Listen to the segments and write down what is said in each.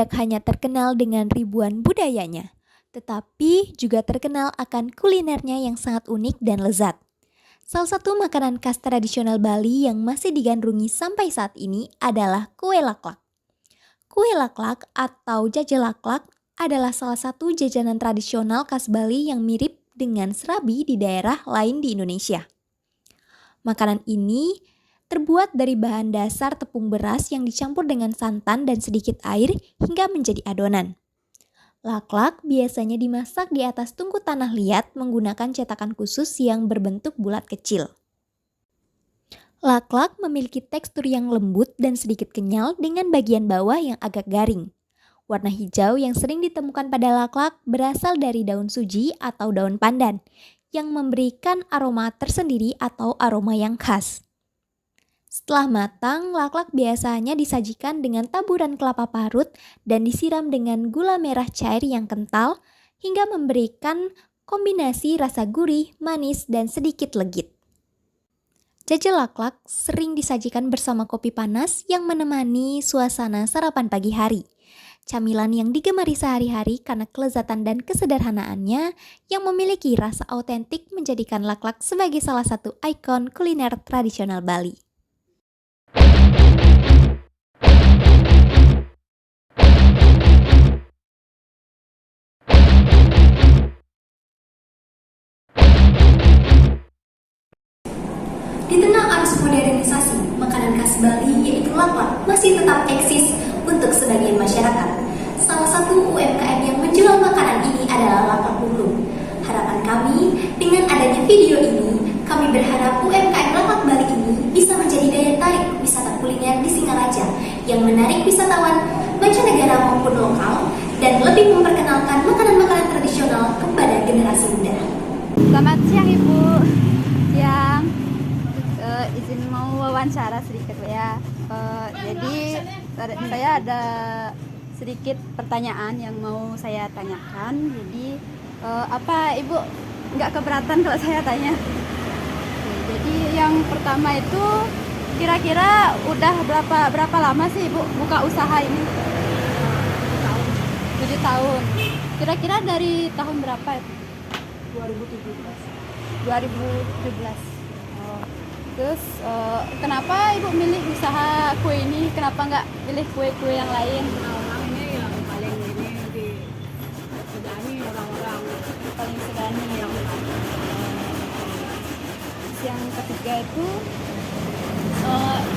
tidak hanya terkenal dengan ribuan budayanya, tetapi juga terkenal akan kulinernya yang sangat unik dan lezat. Salah satu makanan khas tradisional Bali yang masih digandrungi sampai saat ini adalah kue laklak. Kue laklak atau jajalaklak adalah salah satu jajanan tradisional khas Bali yang mirip dengan serabi di daerah lain di Indonesia. Makanan ini terbuat dari bahan dasar tepung beras yang dicampur dengan santan dan sedikit air hingga menjadi adonan. Laklak biasanya dimasak di atas tungku tanah liat menggunakan cetakan khusus yang berbentuk bulat kecil. Laklak memiliki tekstur yang lembut dan sedikit kenyal dengan bagian bawah yang agak garing. Warna hijau yang sering ditemukan pada laklak berasal dari daun suji atau daun pandan yang memberikan aroma tersendiri atau aroma yang khas. Setelah matang, laklak biasanya disajikan dengan taburan kelapa parut dan disiram dengan gula merah cair yang kental hingga memberikan kombinasi rasa gurih, manis, dan sedikit legit. Jajalaklak sering disajikan bersama kopi panas yang menemani suasana sarapan pagi hari. Camilan yang digemari sehari-hari karena kelezatan dan kesederhanaannya yang memiliki rasa autentik menjadikan laklak sebagai salah satu ikon kuliner tradisional Bali. Di tengah arus modernisasi, makanan khas Bali yaitu laklak masih tetap eksis untuk sebagian masyarakat. Salah satu UMKM yang menjual makanan ini adalah Laklak Bulung. Harapan kami, dengan adanya video ini, kami berharap UMKM Laklak Bali ini bisa menjadi daya tarik wisata kuliner di Singaraja yang menarik wisatawan mancanegara maupun lokal dan lebih memperkenalkan makanan-makanan tradisional kepada generasi muda. Selamat siang Ibu. Siang. Izin mau wawancara sedikit ya. Jadi saya ada sedikit pertanyaan yang mau saya tanyakan. Jadi apa Ibu nggak keberatan kalau saya tanya? Jadi yang pertama itu kira-kira udah berapa lama sih Ibu buka usaha ini? 7 tahun. Kira-kira dari tahun berapa itu? 2017. Terus kenapa Ibu milih usaha kue ini? Kenapa nggak pilih kue-kue yang lain? Orang ini yang paling ini di sedani orang-orang Paling sedani yang yang ketiga itu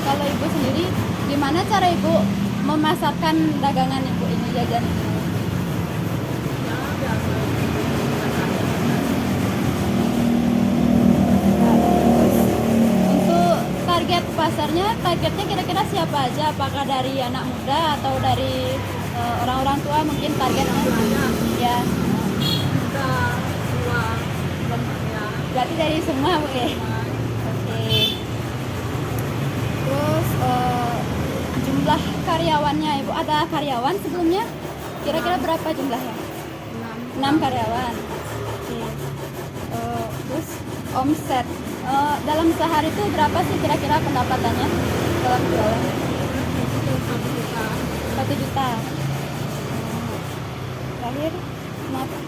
kalau Ibu sendiri gimana cara Ibu memasarkan dagangan Ibu ini, jajan? ya biasa Untuk target pasarnya, targetnya kira-kira siapa aja? Apakah dari anak muda atau dari orang-orang tua mungkin targetnya? Ya, kita tua ya berarti dari semua Bu ya? Oke. Terus jumlah karyawannya Ibu, ada karyawan sebelumnya? Kira-kira berapa jumlahnya? 6 karyawan. Oke. Terus omset dalam sehari itu berapa sih kira-kira pendapatannya dalam jualan? 1 juta. Terakhir,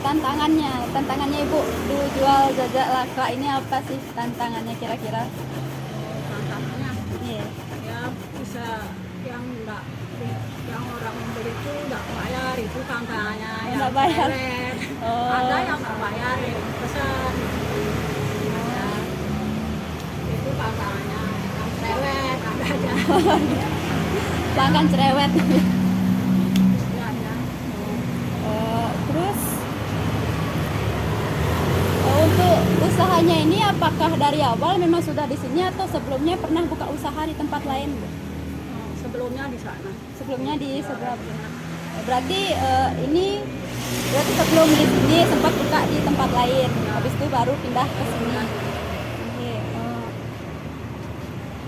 tantangannya Ibu du jual jajalaklak ini apa sih tantangannya kira-kira? tantangannya Iya. ya bisa yang enggak yang orang membeli itu enggak bayar, itu tantangannya. Nggak Yang bayar. pelet. Oh. Ada yang enggak bayar yang pesan ya, itu tantangannya. Yang cerewet ada aja Pelanggan cerewet. ya, ya. Terus untuk usahanya ini apakah dari awal memang sudah di sini atau sebelumnya pernah buka usaha di tempat lain, Bu? Sebelumnya di sana Sebelumnya di sebelah. Berarti ini berarti sebelum di sini sempat buka di tempat lain, habis itu baru pindah ke sini. Oke.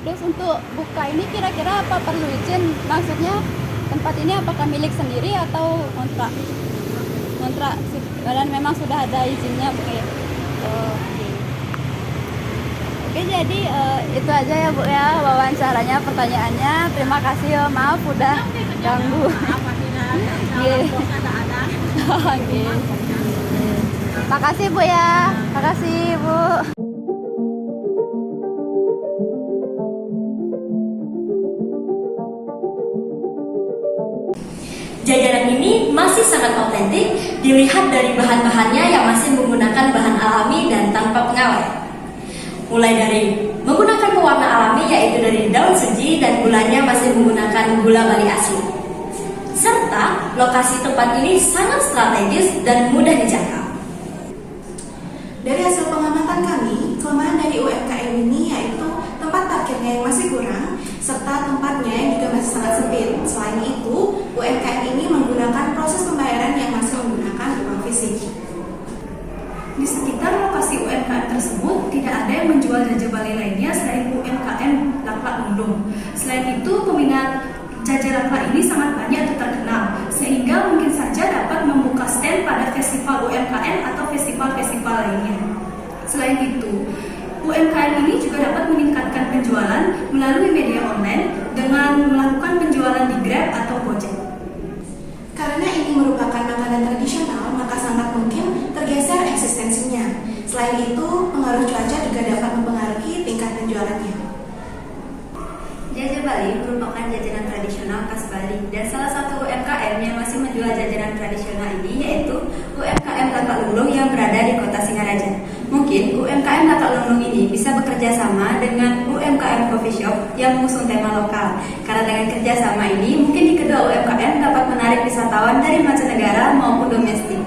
Terus untuk buka ini kira-kira apa perlu izin? Maksudnya tempat ini apakah milik sendiri atau kontrak? Kontrak dan memang sudah ada izinnya, Bu ya? Oke. Oke, jadi itu aja ya Bu ya wawancaranya, pertanyaannya. Terima kasih ya, maaf udah ganggu. apa tidak Nggih. ada. Oke. Makasih Bu ya. Makasih Bu. Jajanan ini masih sangat otentik dilihat dari bahan-bahannya yang masih menggunakan bahan alami dan tanpa pengawet. Mulai dari menggunakan pewarna alami yaitu dari daun suji dan gulanya masih menggunakan gula Bali asli. Serta lokasi tempat ini sangat strategis dan mudah dijangkau. Dari hasil pengamatan kami, kelemahan dari UMKM ini yaitu tempat parkirnya yang masih kurang, serta tempatnya yang juga masih sangat sempit. Selain itu, UMKM ini menggunakan proses pembayaran yang masih menggunakan uang fisik. Di sekitar lokasi UMKM tersebut tidak ada yang menjual jajan Bali lainnya selain UMKM Laklak Lundung. Selain itu, peminat jajan laklak ini sangat banyak atau terkenal, sehingga mungkin saja dapat membuka stand pada festival UMKM atau festival-festival lainnya. Selain itu, UMKM ini juga dapat meningkatkan penjualan melalui media online dengan melakukan penjualan di Grab atau Gojek. Karena ini merupakan makanan tradisional, maka sangat mungkin tergeser eksistensinya. Selain itu, pengaruh cuaca juga dapat mempengaruhi tingkat penjualannya. Jajan Bali merupakan jajanan tradisional khas Bali dan salah satu UMKM yang masih menjual jajanan tradisional ini yaitu UMKM Laklak Lundung yang berada di Kota Singaraja. Mungkin UMKM Laklak Lundung ini bisa bekerja sama dengan UMKM Coffee Shop yang mengusung tema lokal. Karena dengan kerjasama ini, mungkin di kedua UMKM dapat menarik wisatawan dari mancanegara maupun domestik.